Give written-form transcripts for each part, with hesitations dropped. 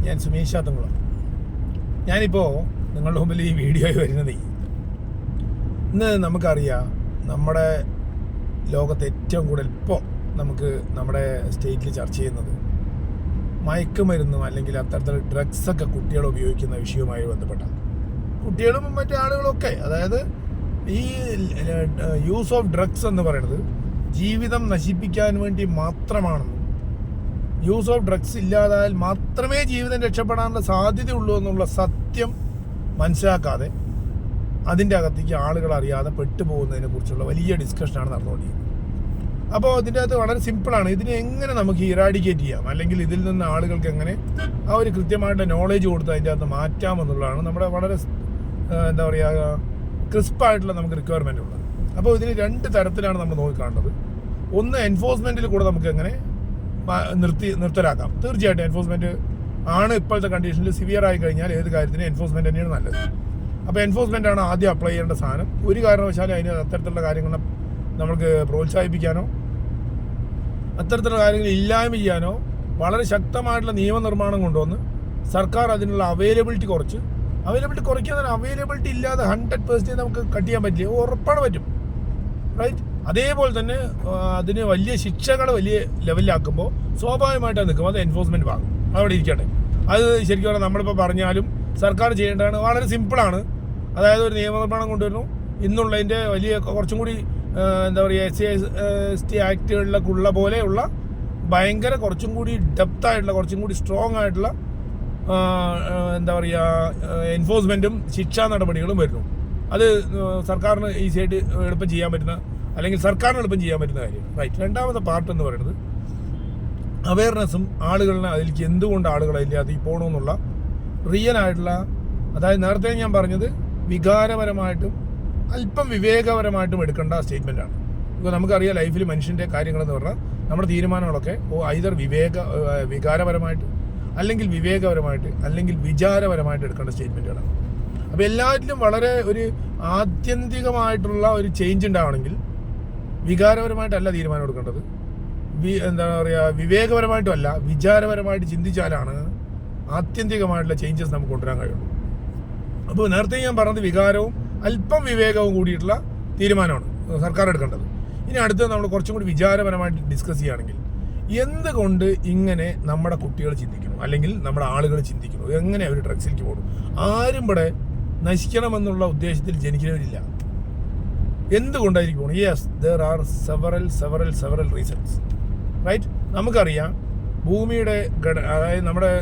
ഞാൻ സുമേഷ് ചാത്തങ്കുളം. ഞാനിപ്പോൾ നിങ്ങളുടെ മുമ്പിൽ ഈ വീഡിയോയിൽ വരുന്നത് ഇന്ന് നമുക്കറിയാം, നമ്മുടെ ലോകത്ത് ഏറ്റവും കൂടുതൽ ഇപ്പോൾ നമുക്ക് നമ്മുടെ സ്റ്റേറ്റിൽ ചർച്ച ചെയ്യുന്നത് മയക്കുമരുന്നും അല്ലെങ്കിൽ അത്തരത്തിലുള്ള ഡ്രഗ്സൊക്കെ കുട്ടികൾ ഉപയോഗിക്കുന്ന വിഷയവുമായി ബന്ധപ്പെട്ട കുട്ടികളും മറ്റു ആളുകളൊക്കെ, അതായത് ഈ യൂസ് ഓഫ് ഡ്രഗ്സ് എന്ന് പറയുന്നത് ജീവിതം നശിപ്പിക്കാൻ വേണ്ടി മാത്രമാണെന്നും യൂസ് ഓഫ് ഡ്രഗ്സ് ഇല്ലാതായാൽ മാത്രമേ ജീവിതം രക്ഷപ്പെടാനുള്ള സാധ്യതയുള്ളൂ എന്നുള്ള സത്യം മനസ്സിലാക്കാതെ അതിൻ്റെ അകത്തേക്ക് ആളുകൾ അറിയാതെ പെട്ടുപോകുന്നതിനെ കുറിച്ചുള്ള വലിയ ഡിസ്കഷനാണ് നടന്നുകൊണ്ടിരിക്കുന്നത്. അപ്പോൾ ഇതിൻ്റെ അകത്ത് വളരെ സിമ്പിളാണ്. ഇതിനെ എങ്ങനെ നമുക്ക് ഇറാഡിക്കേറ്റ് ചെയ്യാം, അല്ലെങ്കിൽ ഇതിൽ നിന്ന് ആളുകൾക്ക് എങ്ങനെ ആ ഒരു കൃത്യമായിട്ടുള്ള നോളേജ് കൊടുത്ത് അതിൻ്റെ അകത്ത് മാറ്റാമെന്നുള്ളതാണ് നമ്മുടെ വളരെ എന്താ പറയുക ക്രിസ്പായിട്ടുള്ള നമുക്ക് റിക്വയർമെൻ്റ് ഉള്ളത്. അപ്പോൾ ഇതിന് രണ്ട് തരത്തിലാണ് നമ്മൾ നോക്കിക്കാണുന്നത്. ഒന്ന്, എൻഫോഴ്സ്മെൻറ്റിൽ കൂടെ നമുക്ക് എങ്ങനെ നിർത്തലാക്കാം. തീർച്ചയായിട്ടും എൻഫോഴ്സ്മെൻറ്റ് ആണ് ഇപ്പോഴത്തെ കണ്ടീഷനിൽ സിവിയർ ആയി കഴിഞ്ഞാൽ ഏത് കാര്യത്തിനും എൻഫോഴ്സ്മെൻറ്റ് തന്നെയാണ് നല്ലത്. അപ്പോൾ എൻഫോഴ്സ്മെൻ്റ് ആണ് ആദ്യം അപ്ലൈ ചെയ്യേണ്ട സാധനം. ഒരു കാരണവശാലും അതിന് അത്തരത്തിലുള്ള കാര്യങ്ങൾ നമുക്ക് പ്രോത്സാഹിപ്പിക്കാനോ അത്തരത്തിലുള്ള കാര്യങ്ങൾ ഇല്ലായ്മ ചെയ്യാനോ വളരെ ശക്തമായിട്ടുള്ള നിയമനിർമ്മാണം കൊണ്ടുവന്ന് സർക്കാർ അതിനുള്ള അവൈലബിലിറ്റി കുറയ്ക്കാൻ അവൈലബിലിറ്റി ഇല്ലാതെ 100% നമുക്ക് കട്ട് ചെയ്യാൻ പറ്റില്ല, ഉറപ്പാണ് പറ്റും. റൈറ്റ്. അതേപോലെ തന്നെ അതിന് വലിയ ശിക്ഷകൾ വലിയ ലെവലിലാക്കുമ്പോൾ സ്വാഭാവികമായിട്ട് നിൽക്കും. അത് എൻഫോഴ്സ്മെൻറ്റ് ഭാഗം അവിടെ ഇരിക്കട്ടെ. അത് ശരിക്കും പറഞ്ഞാൽ നമ്മളിപ്പോൾ പറഞ്ഞാലും സർക്കാർ ചെയ്യേണ്ടതാണ്. വളരെ സിമ്പിളാണ്. അതായത് ഒരു നിയമനിർമ്മാണം കൊണ്ടുവരുന്നു, ഇന്നുള്ളതിൻ്റെ വലിയ കുറച്ചും കൂടി എന്താ പറയുക SC/ST ആക്ടുകളിലൊക്കെ ഉള്ള പോലെയുള്ള ഭയങ്കര കുറച്ചും കൂടി ഡെപ്തായിട്ടുള്ള കുറച്ചും കൂടി സ്ട്രോങ് ആയിട്ടുള്ള എന്താ പറയുക എൻഫോഴ്സ്മെൻറ്റും ശിക്ഷാ നടപടികളും വരുന്നു. അത് സർക്കാരിന് ഈസിയായിട്ട് എളുപ്പം ചെയ്യാൻ പറ്റുന്ന, അല്ലെങ്കിൽ സർക്കാരിന് എളുപ്പം ചെയ്യാൻ പറ്റുന്ന കാര്യമാണ്. റൈറ്റ്. രണ്ടാമത്തെ പാർട്ട് എന്ന് പറയുന്നത് അവയർനെസ്സും ആളുകളിനെ അതിലേക്ക് എന്തുകൊണ്ട് ആളുകൾ അതിൽ പോകണമെന്നുള്ള റിയൽ ആയിട്ടുള്ള, അതായത് നേരത്തെ ഞാൻ പറഞ്ഞത് വികാരപരമായിട്ടും അല്പം വിവേകപരമായിട്ടും എടുക്കേണ്ട സ്റ്റേറ്റ്മെൻറ്റാണ്. ഇപ്പോൾ നമുക്കറിയാം ലൈഫിൽ മനുഷ്യൻ്റെ കാര്യങ്ങളെന്ന് പറഞ്ഞാൽ നമ്മുടെ തീരുമാനങ്ങളൊക്കെ ഐദർ വികാരപരമായിട്ട് അല്ലെങ്കിൽ വിവേകപരമായിട്ട് അല്ലെങ്കിൽ വിചാരപരമായിട്ട് എടുക്കേണ്ട സ്റ്റേറ്റ്മെൻറ്റുകളാണ്. അപ്പോൾ എല്ലാറ്റിലും വളരെ ഒരു ആത്യന്തികമായിട്ടുള്ള ഒരു ചേഞ്ച് ഉണ്ടാവണമെങ്കിൽ വികാരപരമായിട്ടല്ല തീരുമാനം എടുക്കേണ്ടത്, എന്താ പറയുക വിവേകപരമായിട്ടും അല്ല വിചാരപരമായിട്ട് ചിന്തിച്ചാലാണ് ആത്യന്തികമായിട്ടുള്ള ചേഞ്ചസ് നമുക്ക് കൊണ്ടുവരാൻ കഴിയുള്ളൂ. അപ്പോൾ നേരത്തെ ഞാൻ പറഞ്ഞത് വികാരവും അല്പം വിവേകവും കൂടിയിട്ടുള്ള തീരുമാനമാണ് സർക്കാർ എടുക്കേണ്ടത്. ഇനി അടുത്തത് നമ്മൾ കുറച്ചും കൂടി വിചാരപരമായിട്ട് ഡിസ്കസ് ചെയ്യുകയാണെങ്കിൽ എന്തുകൊണ്ട് ഇങ്ങനെ നമ്മുടെ കുട്ടികൾ ചിന്തിക്കുന്നു, അല്ലെങ്കിൽ നമ്മുടെ ആളുകൾ ചിന്തിക്കുന്നു, എങ്ങനെ അവർ ഡ്രഗ്സിലേക്ക് പോകുന്നു. ആരും ഇവിടെ നശിക്കണമെന്നുള്ള ഉദ്ദേശത്തിൽ ജനിക്കുന്നവരില്ല. എന്തുകൊണ്ടായിരിക്കും പോകുന്നത്? Yes, there are several reasons. Right. നമുക്കറിയാം ഭൂമിയുടെ അതായത് നമ്മുടെ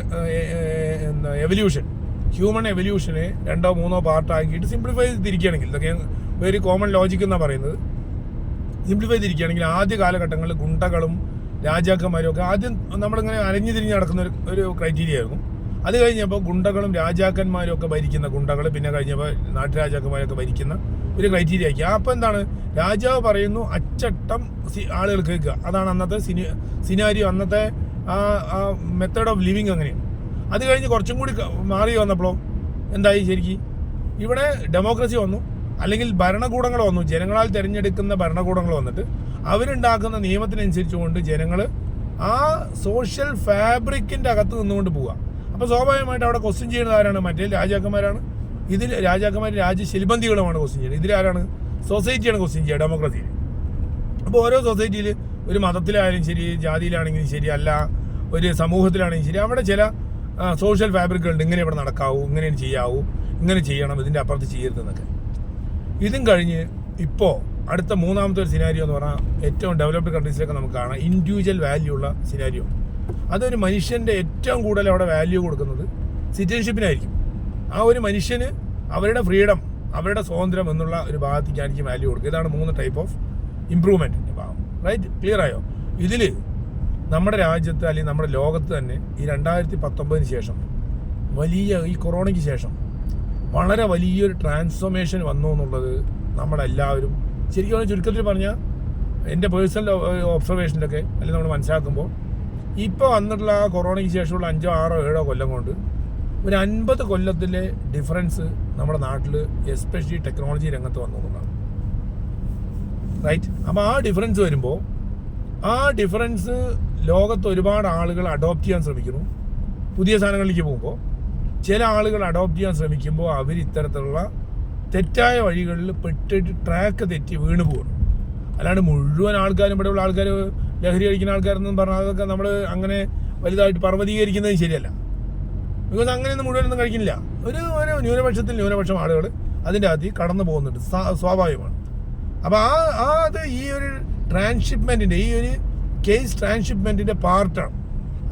ഹ്യൂമൻ എവല്യൂഷനെ 2 or 3 പാർട്ടാക്കിയിട്ട് സിംപ്ലിഫൈ ചെയ്തിരിക്കുകയാണെങ്കിൽ, ഇതൊക്കെ വെരി കോമൺ ലോജിക് എന്നാണ് പറയുന്നത്, സിംപ്ലിഫൈ ചെയ്തിരിക്കുകയാണെങ്കിൽ ആദ്യ കാലഘട്ടങ്ങളിൽ ഗുണ്ടകളും രാജാക്കന്മാരും ഒക്കെ ആദ്യം നമ്മളിങ്ങനെ അലഞ്ഞു തിരിഞ്ഞ് നടക്കുന്ന ഒരു ക്രൈറ്റീരിയ ആയിരുന്നു. അത് കഴിഞ്ഞപ്പോൾ ഗുണ്ടകളും രാജാക്കന്മാരും ഒക്കെ ഭരിക്കുന്ന ഗുണ്ടകൾ, പിന്നെ കഴിഞ്ഞപ്പോൾ നാട്ടുരാജാക്കന്മാരൊക്കെ ഭരിക്കുന്ന ഒരു ക്രൈറ്റീരിയ ആക്കി. അപ്പോൾ എന്താണ്, രാജാവ് പറയുന്നു അച്ചട്ടം ആളുകൾ കേൾക്കുക. അതാണ് അന്നത്തെ സിനാരിയോ, അന്നത്തെ ആ മെത്തേഡ് ഓഫ് ലിവിങ് അങ്ങനെയാണ്. അത് കഴിഞ്ഞ് കുറച്ചും കൂടി മാറി വന്നപ്പോഴോ എന്തായി, ശരിക്കും ഇവിടെ ഡെമോക്രസി വന്നു, അല്ലെങ്കിൽ ഭരണകൂടങ്ങൾ വന്നു. ജനങ്ങളാൽ തിരഞ്ഞെടുക്കുന്ന ഭരണകൂടങ്ങൾ വന്നിട്ട് അവരുണ്ടാക്കുന്ന നിയമത്തിനനുസരിച്ചുകൊണ്ട് ജനങ്ങൾ ആ സോഷ്യൽ ഫാബ്രിക്കിൻ്റെ അകത്ത് നിന്നുകൊണ്ട് പോവുക. അപ്പോൾ സ്വാഭാവികമായിട്ട് അവിടെ ക്വസ്റ്റ്യൻ ചെയ്യുന്നത് ആരാണ്? മറ്റേ രാജാക്കന്മാരാണ്. ഇതിൽ രാജാക്കന്മാർ രാജ്യശില്പന്തികളുമാണ് ക്വസ്റ്റ്യൻ ചെയ്യുന്നത്. ഇതിലാരാണ്? സൊസൈറ്റിയാണ് ക്വസ്റ്റ്യൻ ചെയ്യുക ഡെമോക്രസിയിൽ. അപ്പോൾ ഓരോ സൊസൈറ്റിയിൽ ഒരു മതത്തിലായാലും ശരി, ജാതിയിലാണെങ്കിലും ശരി, അല്ല ഒരു സമൂഹത്തിലാണെങ്കിലും ശരി, അവിടെ ചില സോഷ്യൽ ഫാബ്രിക്കുകളുണ്ട്. ഇങ്ങനെ ഇവിടെ നടക്കാവൂ, ഇങ്ങനെ ചെയ്യാവൂ, ഇങ്ങനെ ചെയ്യണം, ഇതിൻ്റെ അപ്പുറത്ത് ചെയ്യരുതെന്നൊക്കെ. ഇതും കഴിഞ്ഞ് ഇപ്പോൾ അടുത്ത മൂന്നാമത്തെ ഒരു സിനാരിയോ എന്ന് പറഞ്ഞാൽ ഏറ്റവും ഡെവലപ്ഡ് കൺട്രീസിലൊക്കെ നമുക്ക് കാണാം ഇൻഡിവിജ്വൽ വാല്യൂ ഉള്ള സിനാരിയോ. അതൊരു മനുഷ്യൻ്റെ ഏറ്റവും കൂടുതൽ അവിടെ വാല്യൂ കൊടുക്കുന്നത് സിറ്റിസൺഷിപ്പിനായിരിക്കും. ആ ഒരു മനുഷ്യന് അവരുടെ ഫ്രീഡം, അവരുടെ സ്വാതന്ത്ര്യം എന്നുള്ള ഒരു ഭാഗത്തേക്കായിരിക്കും വാല്യൂ കൊടുക്കുക. ഇതാണ് 3 ടൈപ്പ് ഓഫ് ഇംപ്രൂവ്മെൻറ്റിൻ്റെ ഭാഗം. റൈറ്റ്. ക്ലിയർ ആയോ? ഇതിൽ നമ്മുടെ രാജ്യത്ത് അല്ലെങ്കിൽ നമ്മുടെ ലോകത്ത് തന്നെ ഈ 2019 ശേഷം ഈ കൊറോണയ്ക്ക് ശേഷം വളരെ വലിയൊരു ട്രാൻസ്ഫോർമേഷൻ വന്നു എന്നുള്ളത് നമ്മളെല്ലാവരും ശരിക്കും ചുരുക്കത്തിൽ പറഞ്ഞാൽ എൻ്റെ പേഴ്സണൽ ഒബ്സർവേഷനിലൊക്കെ അല്ലെങ്കിൽ നമ്മൾ മനസ്സിലാക്കുമ്പോൾ ഇപ്പോൾ വന്നിട്ടുള്ള ആ കൊറോണയ്ക്ക് ശേഷമുള്ള 5, 6, 7 കൊല്ലം കൊണ്ട് ഒരു 50 കൊല്ലത്തിലെ ഡിഫറൻസ് നമ്മുടെ നാട്ടിൽ എസ്പെഷ്യലി ടെക്നോളജി രംഗത്ത് വന്നു എന്നുള്ളതാണ്. റൈറ്റ്. അപ്പോൾ ആ ഡിഫറൻസ് വരുമ്പോൾ ആ ഡിഫറൻസ് ലോകത്ത് ഒരുപാട് ആളുകൾ അഡോപ്റ്റ് ചെയ്യാൻ ശ്രമിക്കുന്നു. പുതിയ സാധനങ്ങളിലേക്ക് പോകുമ്പോൾ ചില ആളുകൾ അഡോപ്റ്റ് ചെയ്യാൻ ശ്രമിക്കുമ്പോൾ അവർ ഇത്തരത്തിലുള്ള തെറ്റായ വഴികളിൽ പെട്ടിട്ട് ട്രാക്ക് തെറ്റി വീണ് പോകുന്നു. അല്ലാണ്ട് മുഴുവൻ ആൾക്കാരും ഇവിടെയുള്ള ആൾക്കാർ ലഹരി കഴിക്കുന്ന ആൾക്കാരെന്നും പറഞ്ഞാൽ അതൊക്കെ നമ്മൾ അങ്ങനെ വലുതായിട്ട് പർവ്വതീകരിക്കുന്നത് ശരിയല്ല. ബിക്കോസ് അങ്ങനെയൊന്നും മുഴുവനൊന്നും കഴിക്കുന്നില്ല. ഒരു ന്യൂനപക്ഷം ആളുകൾ അതിൻ്റെ അകത്ത് കടന്നു പോകുന്നുണ്ട്, സ്വാഭാവികമാണ്. അപ്പോൾ അത് ഈ ഒരു ട്രാൻസ്ഷിപ്മെൻറ്റിൻ്റെ ഈ ഒരു കേസ് ട്രാൻസ്ഷിപ്മെൻറ്റിൻ്റെ പാർട്ടാണ്.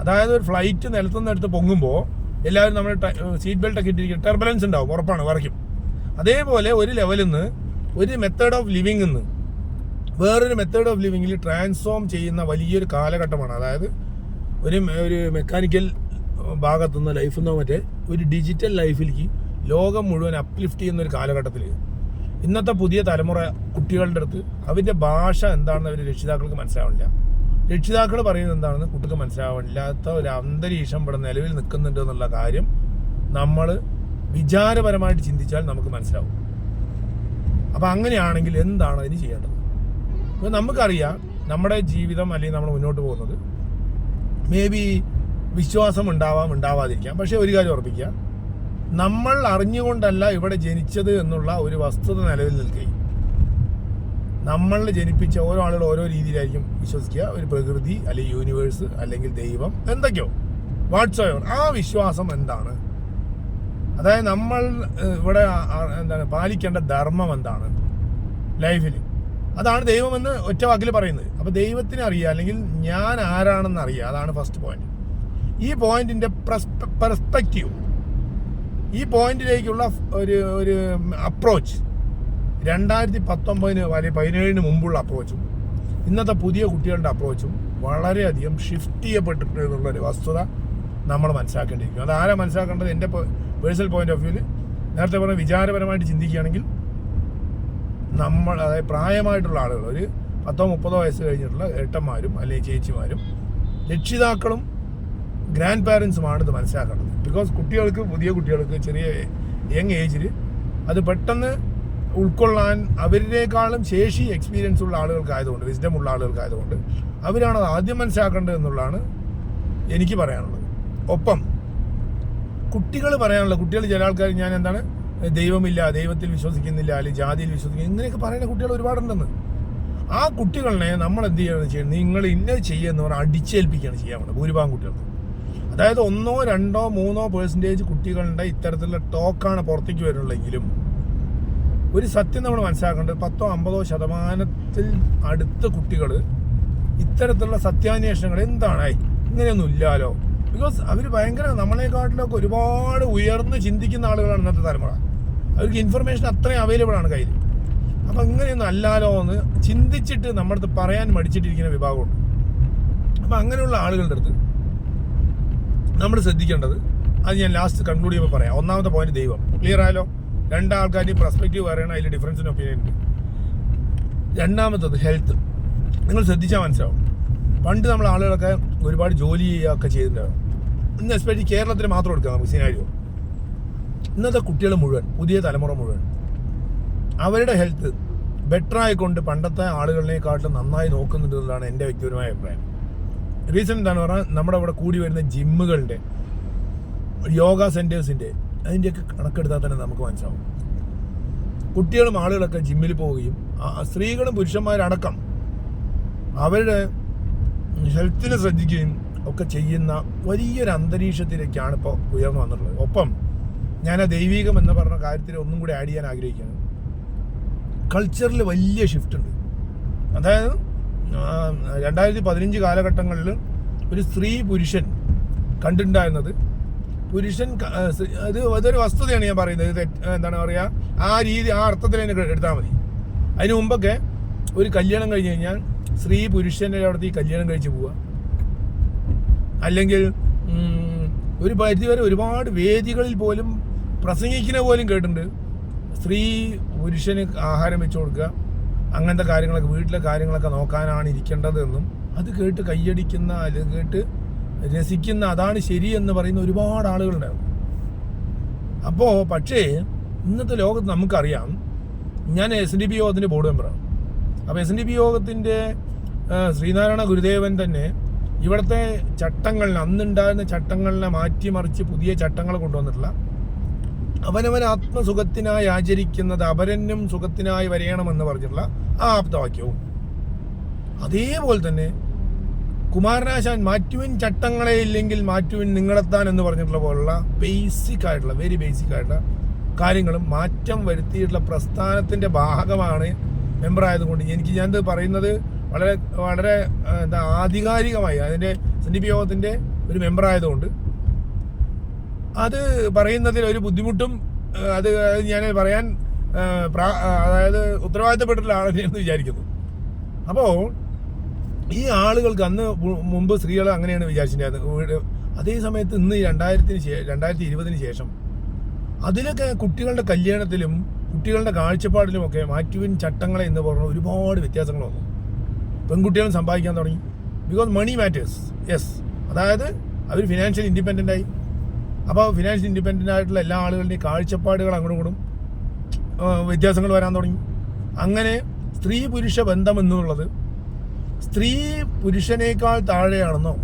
അതായത് ഒരു ഫ്ലൈറ്റ് നിലത്തുനിന്നെടുത്ത് പൊങ്ങുമ്പോൾ എല്ലാവരും നമ്മൾ സീറ്റ് ബെൽറ്റൊക്കെ ഇട്ടിരിക്കും, ടെർബുലൻസ് ഉണ്ടാവും, ഉറപ്പാണ്, വറയ്ക്കും. അതേപോലെ ഒരു ലെവലിൽ നിന്ന് ഒരു മെത്തേഡ് ഓഫ് ലിവിങ്ങിൽ നിന്ന് വേറൊരു മെത്തേഡ് ഓഫ് ലിവിങ്ങിൽ ട്രാൻസ്ഫോം ചെയ്യുന്ന വലിയൊരു കാലഘട്ടമാണ്. അതായത് ഒരു മെക്കാനിക്കൽ ഭാഗത്തുനിന്ന് ലൈഫിൽ നിന്നോ മറ്റേ ഒരു ഡിജിറ്റൽ ലൈഫിലേക്ക് ലോകം മുഴുവൻ അപ്ലിഫ്റ്റ് ചെയ്യുന്ന ഒരു കാലഘട്ടത്തിൽ ഇന്നത്തെ പുതിയ തലമുറ കുട്ടികളുടെ അടുത്ത് അവരുടെ ഭാഷ എന്താണെന്ന് അവർ രക്ഷിതാക്കൾക്ക് മനസ്സിലാവില്ല. രക്ഷിതാക്കൾ പറയുന്നത് എന്താണെന്ന് കുട്ടിക്ക് മനസ്സിലാവില്ലാത്ത ഒരു അന്തരീക്ഷം ഇവിടെ നിലവിൽ നിൽക്കുന്നുണ്ട് എന്നുള്ള കാര്യം നമ്മൾ വിചാരപരമായിട്ട് ചിന്തിച്ചാൽ നമുക്ക് മനസ്സിലാവും. അപ്പം അങ്ങനെയാണെങ്കിൽ എന്താണ് അതിന് ചെയ്യേണ്ടത്? അപ്പോൾ നമുക്കറിയാം നമ്മുടെ ജീവിതം അല്ലെങ്കിൽ നമ്മൾ മുന്നോട്ട് പോകുന്നത് മേ ബി വിശ്വാസം ഉണ്ടാവാതിരിക്കാം. പക്ഷേ ഒരു കാര്യം ഉറപ്പിക്കുക, നമ്മൾ അറിഞ്ഞുകൊണ്ടല്ല ഇവിടെ ജനിച്ചത് എന്നുള്ള ഒരു വസ്തുത നിലവിൽ നിൽക്കുകയും നമ്മളിൽ ജനിപ്പിച്ച ഓരോ ആളുകൾ ഓരോ രീതിയിലായിരിക്കും വിശ്വസിക്കുക. ഒരു പ്രകൃതി അല്ലെങ്കിൽ യൂണിവേഴ്സ് അല്ലെങ്കിൽ ദൈവം എന്തൊക്കെയോ വാട്ട്സോയെവർ, ആ വിശ്വാസം എന്താണ്? അതായത് നമ്മൾ ഇവിടെ പാലിക്കേണ്ട ധർമ്മം എന്താണ് ലൈഫിൽ, അതാണ് ദൈവമെന്ന് ഒറ്റ വാക്കിൽ പറയുന്നത്. അപ്പോൾ ദൈവത്തിന് അറിയുക അല്ലെങ്കിൽ ഞാൻ ആരാണെന്ന് അറിയുക, അതാണ് ഫസ്റ്റ് പോയിന്റ്. ഈ പോയിന്റിന്റെ പെർസ്പെക്റ്റീവ്, ഈ പോയിന്റിലേക്കുള്ള ഒരു അപ്രോച്ച് 2019 വരെ 17 മുമ്പുള്ള അപ്രോച്ചും ഇന്നത്തെ പുതിയ കുട്ടികളുടെ അപ്രോച്ചും വളരെയധികം ഷിഫ്റ്റ് ചെയ്യപ്പെട്ടിട്ടുണ്ട് എന്നുള്ളൊരു വസ്തുത നമ്മൾ മനസ്സിലാക്കേണ്ടിയിരിക്കും. അത് ആരാ മനസ്സിലാക്കേണ്ടത്? എൻ്റെ പേഴ്സണൽ പോയിന്റ് ഓഫ് വ്യൂവിൽ നേരത്തെ പറഞ്ഞ വിചാരപരമായിട്ട് ചിന്തിക്കുകയാണെങ്കിൽ നമ്മൾ, അതായത് പ്രായമായിട്ടുള്ള ആളുകൾ, ഒരു 10-30 വയസ്സ് കഴിഞ്ഞിട്ടുള്ള ഏട്ടന്മാരും അല്ലെങ്കിൽ ചേച്ചിമാരും രക്ഷിതാക്കളും ഗ്രാൻഡ് പാരൻസുമാണ് ഇത് മനസ്സിലാക്കേണ്ടത്. ബിക്കോസ് പുതിയ കുട്ടികൾക്ക് ചെറിയ യങ് ഏജിൽ അത് പെട്ടെന്ന് ഉൾക്കൊള്ളാൻ അവരുടേക്കാളും ശേഷി എക്സ്പീരിയൻസ് ഉള്ള ആളുകൾക്കായതുകൊണ്ട്, വിസ്ഡം ഉള്ള ആളുകൾക്കായതുകൊണ്ട് അവരാണ് അത് ആദ്യം മനസ്സിലാക്കേണ്ടത് എന്നുള്ളതാണ് എനിക്ക് പറയാനുള്ളത്. ഒപ്പം കുട്ടികൾ ചില ആൾക്കാർ ഞാൻ എന്താണ് ദൈവമില്ല, ദൈവത്തിൽ വിശ്വസിക്കുന്നില്ല, അല്ലെങ്കിൽ ജാതിയിൽ വിശ്വസിക്കുന്നില്ല, ഇങ്ങനെയൊക്കെ പറയുന്ന കുട്ടികൾ ഒരുപാടുണ്ടെന്ന്. ആ കുട്ടികളെ നമ്മൾ എന്ത് ചെയ്യണമെന്ന് വെച്ചാൽ നിങ്ങൾ ഇന്നത് ചെയ്യുമെന്ന് പറഞ്ഞാൽ അടിച്ചേൽപ്പിക്കുകയാണ് ചെയ്യാൻ വേണ്ടത് ഭൂരിഭാഗം കുട്ടികൾക്ക്. അതായത് 1, 2, 3% കുട്ടികളുടെ ഇത്തരത്തിലുള്ള ടോക്കാണ് പുറത്തേക്ക് വരുന്നുള്ളെങ്കിലും ഒരു സത്യം നമ്മൾ മനസ്സിലാക്കേണ്ടത് 10-50% അടുത്ത കുട്ടികൾ ഇത്തരത്തിലുള്ള സത്യാന്വേഷണങ്ങൾ എന്താണ് ഇങ്ങനെയൊന്നും ഇല്ലാലോ. ബിക്കോസ് അവർ ഭയങ്കര നമ്മളെക്കാട്ടിലൊക്കെ ഒരുപാട് ഉയർന്ന് ചിന്തിക്കുന്ന ആളുകളാണ് ഇന്നത്തെ തലമുറ. അവർക്ക് ഇൻഫർമേഷൻ അത്രയും അവൈലബിൾ ആണ് കയ്യിൽ. അപ്പം ഇങ്ങനെയൊന്നും അല്ലാലോ എന്ന് ചിന്തിച്ചിട്ട് നമ്മുടെ അടുത്ത് പറയാൻ മടിച്ചിട്ടിരിക്കുന്ന വിഭാഗമുണ്ട്. അപ്പം അങ്ങനെയുള്ള ആളുകളുടെ അടുത്ത് നമ്മൾ ശ്രദ്ധിക്കേണ്ടത്, അത് ഞാൻ ലാസ്റ്റ് കൺക്ലൂഡ് ചെയ്യുമ്പോൾ പറയാം. ഒന്നാമത്തെ പോയിന്റ് ദൈവം, ക്ലിയർ ആയാലോ? രണ്ടാൾക്കാരുടെയും പെർസ്പെക്റ്റീവ് പറയണം, അതിൽ ഡിഫറൻസിന് ഒപ്പീനിയൻ ഉണ്ട്. രണ്ടാമത്തത് ഹെൽത്ത്. നിങ്ങൾ ശ്രദ്ധിച്ചാൽ മനസ്സിലാവും. പണ്ട് നമ്മൾ ആളുകളൊക്കെ ഒരുപാട് ജോലി ചെയ്യുകയൊക്കെ ചെയ്തിട്ടുണ്ടാവും. ഇന്ന് എസ്പെഷ്യലി കേരളത്തിൽ മാത്രം എടുക്കാം നമുക്ക് സിനാരിയോ. ഇന്നത്തെ കുട്ടികൾ മുഴുവൻ, പുതിയ തലമുറ മുഴുവൻ അവരുടെ ഹെൽത്ത് ബെറ്റർ ആയിക്കൊണ്ട് പണ്ടത്തെ ആളുകളിനെക്കാട്ടിലും നന്നായി നോക്കുന്നുണ്ട് എന്നുള്ളതാണ് എൻ്റെ വ്യക്തിപരമായ അഭിപ്രായം. റീസൺ എന്താണെന്ന് പറഞ്ഞാൽ നമ്മുടെ അവിടെ കൂടി വരുന്ന ജിമ്മുകളുടെ, യോഗ സെൻറ്റേഴ്സിൻ്റെ അതിൻ്റെയൊക്കെ കണക്കെടുത്താൽ തന്നെ നമുക്ക് മനസ്സിലാവും. കുട്ടികളും ആളുകളൊക്കെ ജിമ്മിൽ പോവുകയും സ്ത്രീകളും പുരുഷന്മാരടക്കം അവരുടെ ഹെൽത്തിനെ ശ്രദ്ധിക്കുകയും ഒക്കെ ചെയ്യുന്ന വലിയൊരു അന്തരീക്ഷത്തിലേക്കാണ് ഇപ്പോൾ ഉയർന്നു വന്നിട്ടുള്ളത്. ഒപ്പം ഞാൻ ആ ദൈവികം എന്ന് പറഞ്ഞ കാര്യത്തിൽ ഒന്നും കൂടി ആഡ് ചെയ്യാൻ ആഗ്രഹിക്കുകയാണ്. കൾച്ചറിൽ വലിയ ഷിഫ്റ്റ് ഉണ്ട്. അതായത് 2015 കാലഘട്ടങ്ങളിൽ ഒരു സ്ത്രീ പുരുഷൻ കണ്ടിട്ടുണ്ടായിരുന്നത്, പുരുഷൻ അതൊരു വസ്തുതയാണ് ഞാൻ പറയുന്നത്, എന്താണ് പറയുക, ആ അർത്ഥത്തിൽ തന്നെ എടുത്താൽ മതി. അതിന് മുമ്പൊക്കെ ഒരു കല്യാണം കഴിഞ്ഞ് കഴിഞ്ഞാൽ സ്ത്രീ പുരുഷൻ്റെ അവിടുത്തെ ഈ കല്യാണം കഴിച്ച് പോവുക, അല്ലെങ്കിൽ ഒരു പരിധിവരെ ഒരുപാട് വേദികളിൽ പോലും പ്രസംഗിക്കുന്ന പോലും കേട്ടിട്ടുണ്ട്, സ്ത്രീ പുരുഷന് ആഹാരം വെച്ച് കൊടുക്കുക, അങ്ങനത്തെ കാര്യങ്ങളൊക്കെ, വീട്ടിലെ കാര്യങ്ങളൊക്കെ നോക്കാനാണ് ഇരിക്കേണ്ടത് എന്നും അത് കേട്ട് കയ്യടിക്കുന്ന, അല്ലെങ്കിൽ കേട്ട് രസിക്കുന്ന, അതാണ് ശരിയെന്ന് പറയുന്ന ഒരുപാട് ആളുകളുണ്ടാവും. അപ്പോൾ പക്ഷേ ഇന്നത്തെ ലോകത്ത് നമുക്കറിയാം, ഞാൻ SNDP യോഗത്തിൻ്റെ ബോർഡ് മെമ്പറാണ്. അപ്പോൾ SNDP യോഗത്തിൻ്റെ ശ്രീനാരായണ ഗുരുദേവൻ തന്നെ ഇവിടുത്തെ ചട്ടങ്ങളിനെ, അന്നുണ്ടായിരുന്ന ചട്ടങ്ങളിനെ മാറ്റിമറിച്ച് പുതിയ ചട്ടങ്ങൾ കൊണ്ടുവന്നിട്ടില്ല. അവനവൻ ആത്മസുഖത്തിനായി ആചരിക്കുന്നത് അപരനും സുഖത്തിനായി വരയണമെന്ന് പറഞ്ഞിട്ടുള്ള ആ ആപ്തവാക്യവും, അതേപോലെ തന്നെ കുമാരനാശാൻ മാറ്റുവിൻ ചട്ടങ്ങളെ ഇല്ലെങ്കിൽ മാറ്റുവിൻ നിങ്ങളെത്താൻ എന്ന് പറഞ്ഞിട്ടുള്ള പോലുള്ള ബേസിക് ആയിട്ടുള്ള, വെരി ബേസിക് ആയിട്ടുള്ള കാര്യങ്ങളും മാറ്റം വരുത്തിയിട്ടുള്ള പ്രസ്ഥാനത്തിൻ്റെ ഭാഗമാണ് മെമ്പർ ആയതുകൊണ്ട് ഞാനിത് പറയുന്നത് വളരെ വളരെ ആധികാരികമായി അതിൻ്റെ SNDP യോഗത്തിൻ്റെ ഒരു മെമ്പർ ആയതുകൊണ്ട് അത് പറയുന്നതിൽ ഒരു ബുദ്ധിമുട്ടും അത് ഞാൻ പറയാൻ അതായത് ഉത്തരവാദിത്തപ്പെട്ടിട്ടുള്ള ആളെന്ന് വിചാരിക്കുന്നു. അപ്പോൾ ഈ ആളുകൾക്ക് അന്ന് മുമ്പ് സ്ത്രീകൾ അങ്ങനെയാണ് വിചാരിച്ചിട്ടുണ്ടായിരുന്നത്. അതേ സമയത്ത് ഇന്ന് 2020 ശേഷം അതിലൊക്കെ കുട്ടികളുടെ കല്യാണത്തിലും കുട്ടികളുടെ കാഴ്ചപ്പാടിലുമൊക്കെ മാറ്റുവിൻ ചട്ടങ്ങളെ എന്ന് പറഞ്ഞ ഒരുപാട് വ്യത്യാസങ്ങൾ വന്നു. പെൺകുട്ടികളും സമ്പാദിക്കാൻ തുടങ്ങി. Because money matters. യെസ്, അതായത് അവർ ഫിനാൻഷ്യൽ ഇൻഡിപെൻഡൻ്റ് ആയി. അപ്പോൾ ഫിനാൻഷ്യൽ ഇൻഡിപെൻഡൻ്റ് ആയിട്ടുള്ള എല്ലാ ആളുകളുടെയും കാഴ്ചപ്പാടുകൾ അങ്ങോട്ടും ഇങ്ങോട്ടും വ്യത്യാസങ്ങൾ വരാൻ തുടങ്ങി. അങ്ങനെ സ്ത്രീ പുരുഷ ബന്ധം എന്നുള്ളത് സ്ത്രീ പുരുഷനേക്കാൾ താഴെയാണെന്നോ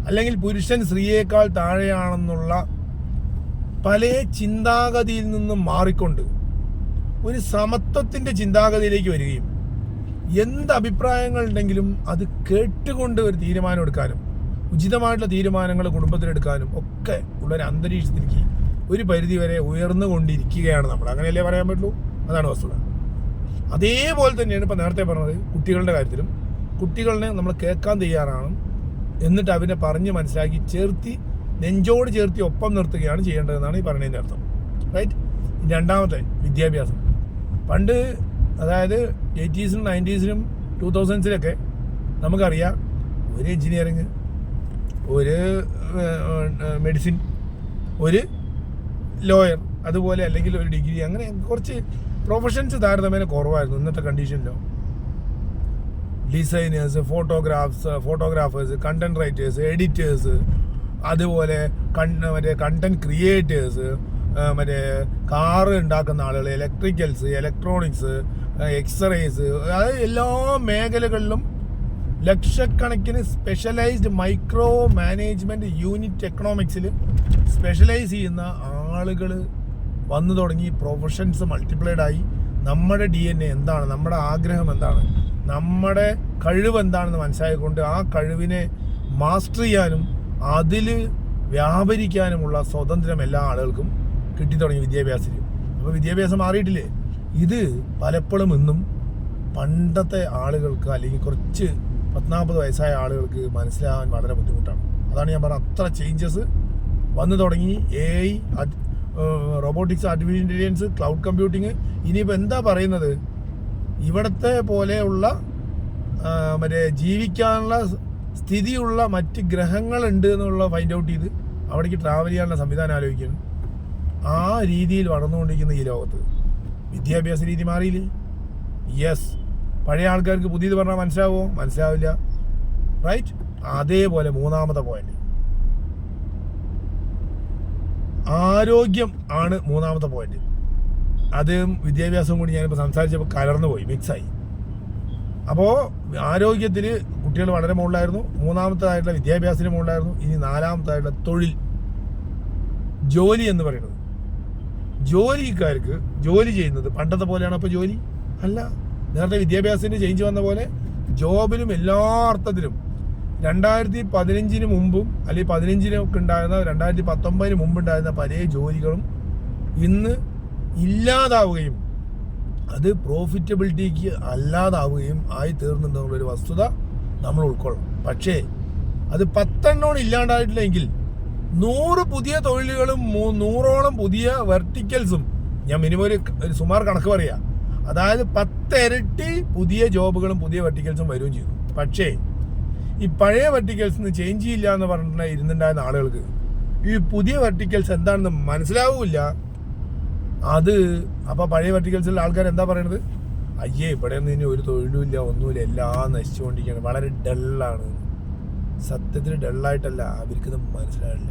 അല്ലെങ്കിൽ പുരുഷൻ സ്ത്രീയേക്കാൾ താഴെയാണെന്നുള്ള പല ചിന്താഗതിയിൽ നിന്നും മാറിക്കൊണ്ട് ഒരു സമത്വത്തിൻ്റെ ചിന്താഗതിയിലേക്ക് വരികയും എന്ത് അഭിപ്രായങ്ങൾ ഉണ്ടെങ്കിലും അത് കേട്ടുകൊണ്ട് ഒരു തീരുമാനം എടുക്കാനും ഉചിതമായിട്ടുള്ള തീരുമാനങ്ങൾ കുടുംബത്തിലെടുക്കാനും ഒക്കെ ഉള്ളൊരു അന്തരീക്ഷത്തിലേക്ക് ഒരു പരിധിവരെ ഉയർന്നുകൊണ്ടിരിക്കുകയാണ് നമ്മൾ. അങ്ങനെയല്ലേ പറയാൻ പറ്റുള്ളൂ. അതാണ് വസ്തുത. അതേപോലെ തന്നെയാണ് ഇപ്പം നേരത്തെ പറഞ്ഞത് കുട്ടികളുടെ കാര്യത്തിലും. കുട്ടികളെ നമ്മൾ കേൾക്കാൻ തയ്യാറാണ്, എന്നിട്ട് അവരെ പറഞ്ഞ് മനസ്സിലാക്കി നെഞ്ചോട് ചേർത്തി ഒപ്പം നിർത്തുകയാണ് ചെയ്യേണ്ടതെന്നാണ് ഈ പറയുന്നതിൻ്റെ അർത്ഥം. റൈറ്റ്. രണ്ടാമത്തെ, വിദ്യാഭ്യാസം. പണ്ട് അതായത് 80s 90s 2000s നമുക്കറിയാം, ഒരു എൻജിനീയറിങ്, ഒരു മെഡിസിൻ, ഒരു ലോയർ, അതുപോലെ അല്ലെങ്കിൽ ഒരു ഡിഗ്രി, അങ്ങനെ കുറച്ച് പ്രൊഫഷൻസ് താരതമ്യേന കുറവായിരുന്നു ഇന്നത്തെ കണ്ടീഷനിലോ. Designers, photographers, content writers, editors, അതുപോലെ കണ്ടന്റ് ക്രിയേറ്റേഴ്സ്, കാറ് ഉണ്ടാക്കുന്ന ആളുകൾ, ഇലക്ട്രിക്കൽസ്, ഇലക്ട്രോണിക്സ്, എക്സ്റേസ്, അതായത് എല്ലാ മേഖലകളിലും ലക്ഷക്കണക്കിന് സ്പെഷ്യലൈസ്ഡ് മൈക്രോ മാനേജ്മെൻറ്റ് യൂണിറ്റ് എക്കണോമിക്സിൽ സ്പെഷ്യലൈസ് ചെയ്യുന്ന ആളുകൾ വന്നു തുടങ്ങി. പ്രൊഫഷൻസ് മൾട്ടിപ്ലൈഡായി. നമ്മുടെ DNA എന്താണ്, നമ്മുടെ ആഗ്രഹം എന്താണ്, നമ്മുടെ കഴിവ് എന്താണെന്ന് മനസ്സിലാക്കിക്കൊണ്ട് ആ കഴിവിനെ മാസ്റ്റർ ചെയ്യാനും അതിൽ വ്യാപരിക്കാനുമുള്ള സ്വാതന്ത്ര്യം എല്ലാ ആളുകൾക്കും കിട്ടിത്തുടങ്ങി വിദ്യാഭ്യാസത്തിൽ. അപ്പോൾ വിദ്യാഭ്യാസം മാറിയിട്ടില്ലേ? ഇത് പലപ്പോഴും ഇന്നും പണ്ടത്തെ ആളുകൾക്ക് അല്ലെങ്കിൽ കുറച്ച് 40 വയസ്സായ ആളുകൾക്ക് മനസ്സിലാകാൻ വളരെ ബുദ്ധിമുട്ടാണ്. അതാണ് ഞാൻ പറഞ്ഞത്, അത്ര ചേഞ്ചസ് വന്നു തുടങ്ങി. AI, robotics, artificial intelligence, cloud computing. ഇനിയിപ്പോൾ എന്താ പറയുന്നത്, ഇവിടത്തെ പോലെയുള്ള ജീവിക്കാനുള്ള സ്ഥിതിയുള്ള മറ്റ് ഗ്രഹങ്ങളുണ്ട് എന്നുള്ള ഫൈൻഡ് ഔട്ട് ചെയ്ത് അവിടേക്ക് ട്രാവൽ ചെയ്യാനുള്ള സംവിധാനം ആലോചിക്കണം. ആ രീതിയിൽ വളർന്നുകൊണ്ടിരിക്കുന്ന ഈ ലോകത്ത് വിദ്യാഭ്യാസ രീതി മാറിയില്ലേ? യെസ്. പഴയ ആൾക്കാർക്ക് പുതിയത് പറഞ്ഞാൽ മനസ്സിലാവുമോ? മനസ്സിലാവില്ല. റൈറ്റ്. അതേപോലെ മൂന്നാമത്തെ പോയിന്റ്, ആരോഗ്യം ആണ് മൂന്നാമത്തെ പോയിന്റ്. അത് വിദ്യാഭ്യാസം കൂടി ഞാനിപ്പോൾ സംസാരിച്ചപ്പോൾ കലർന്നു പോയി, മിക്സായി. അപ്പോൾ ആരോഗ്യത്തിൽ കുട്ടികൾ വളരെ മുകളിലായിരുന്നു, മൂന്നാമത്തേതായിട്ടുള്ള വിദ്യാഭ്യാസത്തിന് മുകളിലായിരുന്നു. ഇനി നാലാമത്തേതായിട്ടുള്ള തൊഴിൽ, ജോലി എന്ന് പറയുന്നത്. ജോലിക്കാർക്ക് ജോലി ചെയ്യുന്നത് പണ്ടത്തെ പോലെയാണ് ഇപ്പോൾ ജോലി അല്ല. നേരത്തെ വിദ്യാഭ്യാസത്തിന് ചേഞ്ച് വന്ന പോലെ ജോബിലും എല്ലാ അർത്ഥത്തിലും 2015 മുമ്പും അല്ലെങ്കിൽ 15 ഉണ്ടായിരുന്ന 2019 മുമ്പുണ്ടായിരുന്ന പല ജോലികളും ഇന്ന് ഇല്ലാതാവുകയും അത് പ്രോഫിറ്റബിലിറ്റിക്ക് അല്ലാതാവുകയും ആയി തീർന്നുണ്ടെന്നുള്ളൊരു വസ്തുത നമ്മൾ ഉൾക്കൊള്ളണം. പക്ഷേ അത് 10 ഇല്ലാണ്ടായിട്ടില്ലെങ്കിൽ 100 പുതിയ തൊഴിലുകളും 100ഓളം പുതിയ വെർട്ടിക്കൽസും, ഞാൻ മിനിമം ഒരു സുമാർ കണക്ക് പറയാം, അതായത് 10 ഇരട്ടി പുതിയ ജോബുകളും പുതിയ വെർട്ടിക്കൽസും വരികയും ചെയ്തു. പക്ഷേ ഈ പഴയ വെർട്ടിക്കൽസിന് ചേഞ്ച് ചെയ്യില്ല എന്ന് പറഞ്ഞിട്ട് ഇരുന്നുണ്ടായിരുന്ന ആളുകൾക്ക് ഈ പുതിയ വെർട്ടിക്കൽസ് എന്താണെന്ന് മനസ്സിലാവില്ല. അപ്പോൾ പഴയ വെർട്ടിക്കൽസിലുള്ള ആൾക്കാർ എന്താ പറയണത്, അയ്യേ ഇവിടെ നിന്ന് ഇനി ഒരു തൊഴിലും ഇല്ല, ഒന്നുമില്ല, എല്ലാം നശിച്ചുകൊണ്ടിരിക്കുകയാണ്, വളരെ ഡള്ളാണ്. സത്യത്തിൽ ഡള്ളായിട്ടല്ല, അവർക്കിത് മനസ്സിലാവില്ല.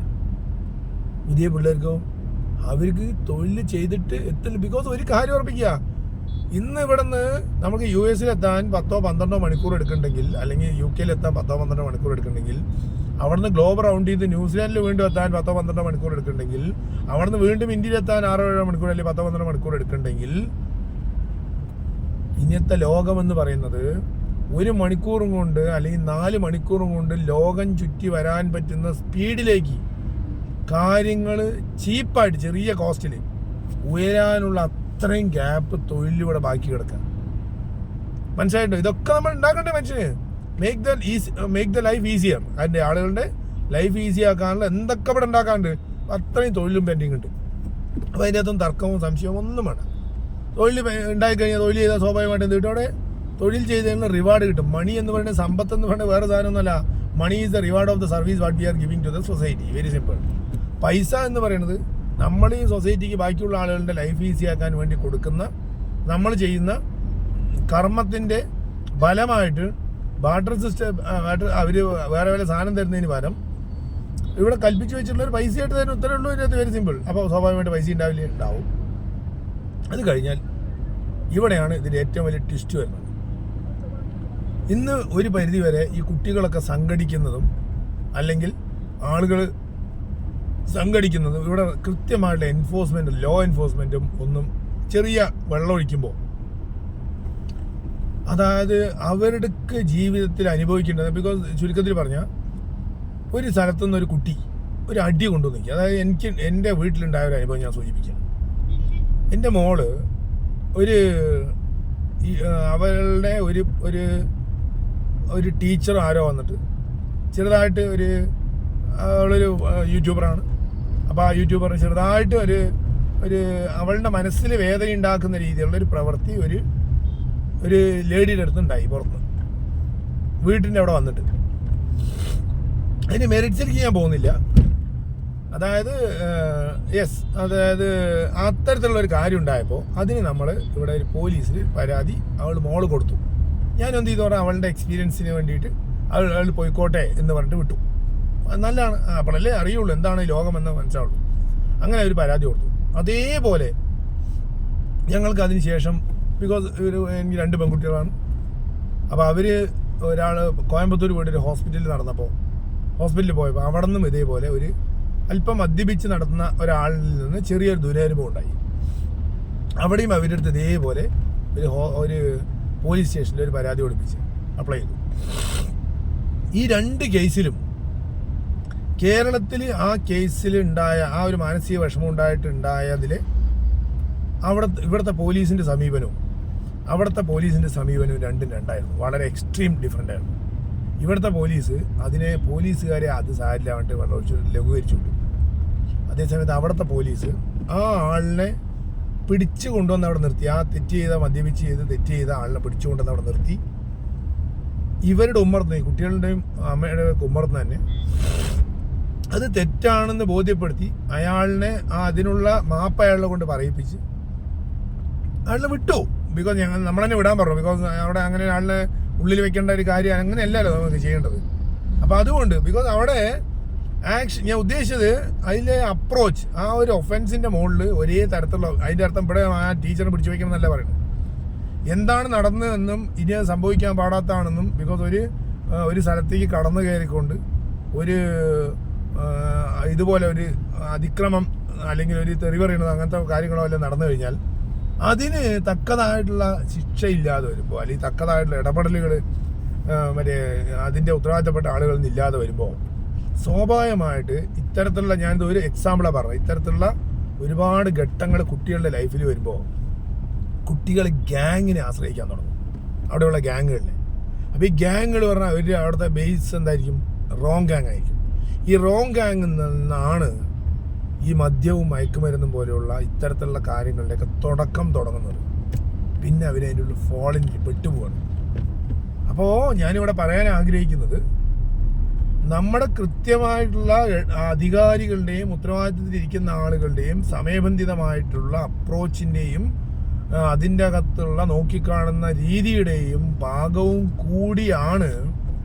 പുതിയ പിള്ളേർക്കോ അവർക്ക് തൊഴിൽ ചെയ്തിട്ട് എത്തില്ല. ബിക്കോസ് ഒരു കാര്യം ഉറപ്പിക്കുക, ഇന്ന് ഇവിടുന്ന് നമുക്ക് US-ലെത്താൻ 10-12 മണിക്കൂർ എടുക്കുന്നുണ്ടെങ്കിൽ, അല്ലെങ്കിൽ UK-ലെത്താൻ 10-12 മണിക്കൂർ എടുക്കുന്നുണ്ടെങ്കിൽ, അവിടുന്ന് ഗ്ലോബ് റൗണ്ട് ചെയ്ത് ന്യൂസിലാൻഡിൽ വീണ്ടും എത്താൻ 10-12 മണിക്കൂർ എടുക്കുന്നുണ്ടെങ്കിൽ, അവിടുന്ന് വീണ്ടും ഇന്ത്യയിലെത്താൻ 6-7 മണിക്കൂർ അല്ലെങ്കിൽ 10-12 മണിക്കൂർ എടുക്കുന്നുണ്ടെങ്കിൽ, ഇന്നത്തെ ലോകമെന്ന് പറയുന്നത് 1 മണിക്കൂറും കൊണ്ട് അല്ലെങ്കിൽ 4 മണിക്കൂറും കൊണ്ട് ലോകം ചുറ്റി വരാൻ പറ്റുന്ന സ്പീഡിലേക്ക് കാര്യങ്ങൾ ചീപ്പായിട്ട് ചെറിയ കോസ്റ്റിൽ ഉയരാനുള്ള അത്രയും ഗ്യാപ്പ് തൊഴിലിലൂടെ ബാക്കി കിടക്കുക. മനസ്സിലായിട്ടോ? ഇതൊക്കെ നമ്മൾ ഉണ്ടാക്കണ്ടേ മനുഷ്യന്? Make the life easier. അതിൻ്റെ ആളുകളുടെ ലൈഫ് ഈസി ആക്കാനുള്ള എന്തൊക്കെ ഇവിടെ ഉണ്ടാക്കാണ്ട് അത്രയും തൊഴിലും പെൻഡിങ് ഉണ്ട്. അപ്പോൾ അതിൻ്റെ അകത്തും തർക്കവും സംശയവും ഒന്നും വേണം. തൊഴിൽ ഉണ്ടായിക്കഴിഞ്ഞാൽ തൊഴിൽ ചെയ്താൽ സ്വാഭാവികമായിട്ട് എന്ത് കിട്ടും? അവിടെ തൊഴിൽ ചെയ്തതിന് റിവാർഡ് കിട്ടും. മണി എന്ന് പറയുന്നത്, സമ്പത്ത് എന്ന് പറയുന്നത് വേറെ സാധനമൊന്നുമല്ല. Money is the reward of the service what we are giving to the society. Very simple. പൈസ എന്ന് പറയുന്നത് നമ്മൾ ഈ സൊസൈറ്റിക്ക് ബാക്കിയുള്ള ആളുകളുടെ ലൈഫ് ഈസി ആക്കാൻ വേണ്ടി കൊടുക്കുന്ന, നമ്മൾ ചെയ്യുന്ന കർമ്മത്തിൻ്റെ ഫലമായിട്ട് ബാർട്ടർ സിസ്റ്റം, അവർ വേറെ വേറെ സാധനം തരുന്നതിന് പകരം ഇവിടെ കൽപ്പിച്ച് വെച്ചിട്ടുള്ള ഒരു പൈസയായിട്ട് തരുന്ന ഉത്തരവേ ഉള്ളൂ. ഇതിനകത്ത് വെരി സിമ്പിൾ. അപ്പോൾ സ്വാഭാവികമായിട്ട് പൈസ ഉണ്ടാവും. അത് കഴിഞ്ഞാൽ ഇവിടെയാണ് ഇതിൻ്റെ ഏറ്റവും വലിയ ട്വിസ്റ്റ് വരുന്നത്. ഇന്ന് ഒരു പരിധി വരെ ഈ കുട്ടികളൊക്കെ സംഘടിക്കുന്നതും അല്ലെങ്കിൽ ആളുകൾ സംഘടിക്കുന്നതും ഇവിടെ കൃത്യമായിട്ടുള്ള എൻഫോഴ്സ്മെൻറ്റും ലോ എൻഫോഴ്സ്മെൻറ്റും ഒന്നും ചെറിയ വെള്ളമൊഴിക്കുമ്പോൾ, അതായത് അവരുടെ ജീവിതത്തിൽ അനുഭവിക്കേണ്ടത്, ബിക്കോസ് ചുരുക്കത്തിൽ പറഞ്ഞാൽ ഒരു സ്ഥലത്തുനിന്ന് ഒരു കുട്ടി ഒരു അടി കൊണ്ടുവന്ന് നിൽക്കുക. അതായത് എൻ്റെ വീട്ടിലുണ്ടായ ഒരു അനുഭവം ഞാൻ സൂചിപ്പിക്കാം. എൻ്റെ മോള് അവളുടെ ഒരു ടീച്ചർ ആരോ വന്നിട്ട് ചെറുതായിട്ട് അവളൊരു യൂട്യൂബറാണ്. അപ്പോൾ ആ യൂട്യൂബറിന് ചെറുതായിട്ട് ഒരു അവളുടെ മനസ്സിൽ വേദന ഉണ്ടാക്കുന്ന രീതിയിലുള്ള ഒരു പ്രവൃത്തി ഒരു ലേഡിയുടെ അടുത്തുണ്ടായി പുറത്ത് വീട്ടിൻ്റെ അവിടെ വന്നിട്ട്. അതിന് മെറിറ്റ്സിലേക്ക് ഞാൻ പോകുന്നില്ല. അതായത് അത്തരത്തിലുള്ളൊരു കാര്യം ഉണ്ടായപ്പോൾ അതിന് നമ്മൾ ഇവിടെ ഒരു പോലീസിൽ പരാതി മോള് കൊടുത്തു. ഞാനെന്ത് ചെയ്തു പറഞ്ഞാൽ അവളുടെ എക്സ്പീരിയൻസിന് വേണ്ടിയിട്ട് അവൾ പോയിക്കോട്ടെ എന്ന് പറഞ്ഞിട്ട് വിട്ടു. നല്ലതാണ്, അപ്പോഴല്ലേ അറിയുള്ളൂ എന്താണ് ലോകമെന്ന് മനസ്സിലാവുള്ളൂ. അങ്ങനെ ഒരു പരാതി കൊടുത്തു. അതേപോലെ ഞങ്ങൾക്ക് അതിന് ശേഷം, ബിക്കോസ് എനിക്ക് 2 പെൺകുട്ടികളാണ്. അപ്പോൾ ഒരാൾ കോയമ്പത്തൂർ പോയിട്ട് ഹോസ്പിറ്റലിൽ പോയപ്പോൾ അവിടെ നിന്നും ഇതേപോലെ അല്പം മദ്യപിച്ച് നടത്തുന്ന ഒരാളിൽ നിന്ന് ചെറിയൊരു ദുരനുഭവം ഉണ്ടായി. അവിടെയും അവരുടെ അടുത്ത് ഇതേപോലെ ഒരു പോലീസ് സ്റ്റേഷനിൽ ഒരു പരാതി കൊടുപ്പിച്ച് അപ്ലൈ ചെയ്തു. ഈ 2 കേസിലും കേരളത്തിൽ ആ കേസിൽ ഉണ്ടായ ആ ഒരു മാനസിക വിഷമം ഉണ്ടായിട്ടുണ്ടായതിൽ ഇവിടുത്തെ പോലീസിൻ്റെ സമീപനവും അവിടുത്തെ പോലീസിൻ്റെ സമീപനവും രണ്ടായിരുന്നു. വളരെ എക്സ്ട്രീം ഡിഫറൻ്റ് ആയിരുന്നു. ഇവിടുത്തെ പോലീസ് പോലീസുകാരെ അത് സാരില്ലാണ്ട് വെള്ളമൊഴിച്ച് ലഘൂകരിച്ചു വിട്ടു. അതേസമയത്ത് അവിടുത്തെ പോലീസ് ആ ആളിനെ പിടിച്ചു കൊണ്ടുവന്ന് അവിടെ നിർത്തി. ആ തെറ്റ് ചെയ്ത ആളിനെ പിടിച്ചു കൊണ്ടുവന്ന് അവിടെ നിർത്തി. ഇവരുടെ ഉമ്മർന്ന്, കുട്ടികളുടെയും അമ്മയുടെ ഉമ്മർന്ന് തന്നെ അത് തെറ്റാണെന്ന് ബോധ്യപ്പെടുത്തി അയാളിനെ അതിനുള്ള മാപ്പ് അയാളെ കൊണ്ട് പറയിപ്പിച്ച് അയാളെ വിട്ടു. ബിക്കോസ് നമ്മൾ തന്നെ വിടാൻ പറഞ്ഞു. ബിക്കോസ് അവിടെ അങ്ങനെ ആളിനെ ഉള്ളിൽ വെക്കേണ്ട ഒരു കാര്യം അങ്ങനെയല്ലല്ലോ നമുക്ക് ചെയ്യേണ്ടത്. അപ്പോൾ അതുകൊണ്ട് ബിക്കോസ് അവിടെ ഞാൻ ഉദ്ദേശിച്ചത് അതിലെ അപ്രോച്ച്, ആ ഒരു ഒഫൻസിൻ്റെ മുകളിൽ ഒരേ തരത്തിലുള്ള, അതിൻ്റെ അർത്ഥം ഇവിടെ ആ ടീച്ചറിനെ പിടിച്ചു വയ്ക്കണം എന്നല്ല പറയുന്നത്. എന്താണ് നടന്നതെന്നും ഇനി സംഭവിക്കാൻ പാടാത്തതാണെന്നും, ബിക്കോസ് ഒരു സ്ഥലത്തേക്ക് കടന്നു കയറിക്കൊണ്ട് ഇതുപോലെ ഒരു അതിക്രമം അല്ലെങ്കിൽ ഒരു തെറി പറയുന്നത് അങ്ങനത്തെ കാര്യങ്ങളോ എല്ലാം നടന്നു കഴിഞ്ഞാൽ അതിന് തക്കതായിട്ടുള്ള ശിക്ഷയില്ലാതെ വരുമ്പോൾ, അല്ലെങ്കിൽ തക്കതായിട്ടുള്ള ഇടപെടലുകൾ അതിൻ്റെ ഉത്തരവാദിത്തപ്പെട്ട ആളുകളിൽ നിന്ന് ഇല്ലാതെ വരുമ്പോൾ സ്വാഭാവികമായിട്ട് ഇത്തരത്തിലുള്ള, ഞാനിത് ഒരു എക്സാമ്പിളാണ് പറഞ്ഞത്, ഇത്തരത്തിലുള്ള ഒരുപാട് ഘട്ടങ്ങൾ കുട്ടികളുടെ ലൈഫിൽ വരുമ്പോൾ കുട്ടികൾ ഗ്യാങ്ങിനെ ആശ്രയിക്കാൻ തുടങ്ങും, അവിടെയുള്ള ഗ്യാങ്ങുകളിനെ. അപ്പോൾ ഈ ഗ്യാങ്ങുകൾ പറഞ്ഞാൽ അവിടുത്തെ ബേസ് എന്തായിരിക്കും? റോങ് ഗ്യാങ് ആയിരിക്കും. ഈ റോങ് ഗ്യാങ്ങിൽ നിന്നാണ് ഈ മദ്യവും മയക്കുമരുന്നും പോലെയുള്ള ഇത്തരത്തിലുള്ള കാര്യങ്ങളുടെയൊക്കെ തുടക്കം തുടങ്ങുന്നത്. പിന്നെ അവരതിൻ്റെ ഉള്ളിൽ പെട്ടുപോകണം. അപ്പോൾ ഞാനിവിടെ പറയാൻ ആഗ്രഹിക്കുന്നത്, നമ്മുടെ കൃത്യമായിട്ടുള്ള അധികാരികളുടെയും ഉത്തരവാദിത്തത്തിലിരിക്കുന്ന ആളുകളുടെയും സമയബന്ധിതമായിട്ടുള്ള അപ്രോച്ചിൻ്റെയും അതിൻ്റെ അകത്തുള്ള നോക്കിക്കാണുന്ന രീതിയുടെയും ഭാഗവും കൂടിയാണ്